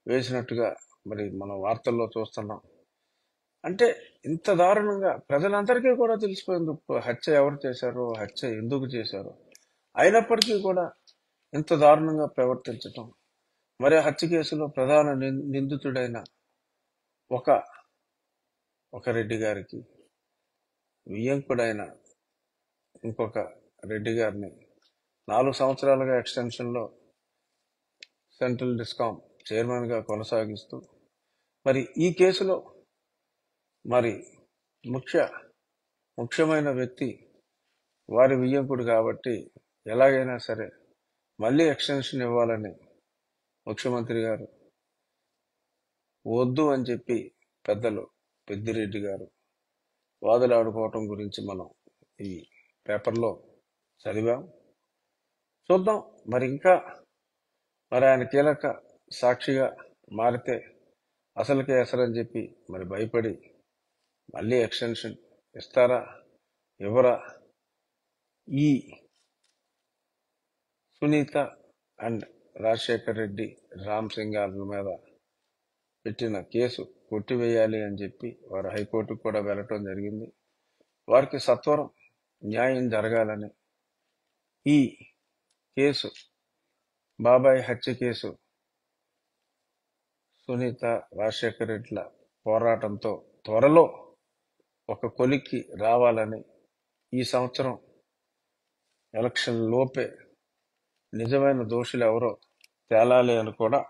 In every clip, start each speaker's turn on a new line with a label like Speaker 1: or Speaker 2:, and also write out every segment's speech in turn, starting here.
Speaker 1: వేసినట్టుగా మరి మనం వార్తల్లో చూస్తున్నాం. అంటే ఇంత దారుణంగా ప్రజలందరికీ కూడా తెలిసిపోయింది హత్య ఎవరు చేశారో, హత్య ఎందుకు చేశారో. అయినప్పటికీ కూడా ఇంత దారుణంగా ప్రవర్తించటం. మరి హత్య కేసులో ప్రధాన నిందితుడైన ఒక ఒక రెడ్డి గారికి, వియ్యంకుడైన ఇంకొక రెడ్డి గారిని 4 సంవత్సరాలుగా ఎక్స్టెన్షన్లో సెంట్రల్ డిస్కాం చైర్మన్గా కొనసాగిస్తూ మరి ఈ కేసులో మరి ముఖ్యమైన వ్యక్తి వారి వియ్యంకుడు కాబట్టి ఎలాగైనా సరే మళ్ళీ ఎక్స్టెన్షన్ ఇవ్వాలని ముఖ్యమంత్రి గారు వద్దు అని చెప్పి పెద్దలు పెద్దిరెడ్డి గారు వాదులాడుకోవటం గురించి మనం ఈ పేపర్లో చదివాం. చూద్దాం మరి ఇంకా మరి ఆయన కీలక సాక్షిగా మారితే అసలుకే ఎసరని చెప్పి మరి భయపడి మళ్ళీ ఎక్స్టెన్షన్ ఇస్తారా ఇవ్వరా. ఈ సునీత అండ్ రాజశేఖర్ రెడ్డి రామ్ సింగార్ల మీద పెట్టిన కేసు కొట్టివేయాలి అని చెప్పి వారు హైకోర్టుకు కూడా వెళ్ళటం జరిగింది. వారికి సత్వరం న్యాయం జరగాలని ఈ కేసు బాబాయ్ హత్య కేసు సునీత రాజశేఖర్ రెడ్డిల పోరాటంతో త్వరలో ఒక కొలిక్కి రావాలని ఈ సంవత్సరం ఎలక్షన్ లోపే నిజమైన దోషులు ఎవరో తేలాలి అని కూడా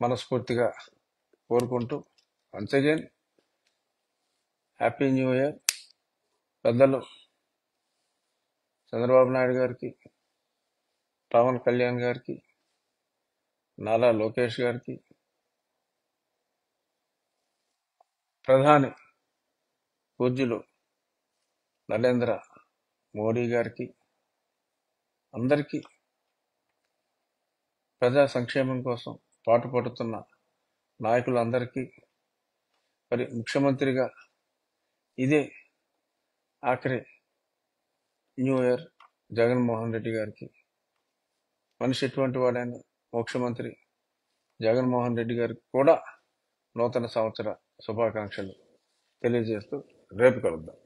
Speaker 1: మనస్ఫూర్తిగా కోరుకుంటూ once again happy new year పెద్దలు చంద్రబాబు నాయుడు గారికి, పవన్ కళ్యాణ్ గారికి, నారా లోకేష్ గారికి, ప్రధాని పూజ్యులు నరేంద్ర మోడీ గారికి, అందరికీ ప్రజా సంక్షేమం కోసం పాటుపడుతున్న నాయకులందరికీ, మరి ముఖ్యమంత్రిగా ఇదే ఆఖరి న్యూ ఇయర్ జగన్మోహన్ రెడ్డి గారికి, మనిషి ఎటువంటి వాడైనా ముఖ్యమంత్రి జగన్మోహన్ రెడ్డి గారికి కూడా నూతన సంవత్సర శుభాకాంక్షలు తెలియజేస్తూ రేపు కలుద్దాం.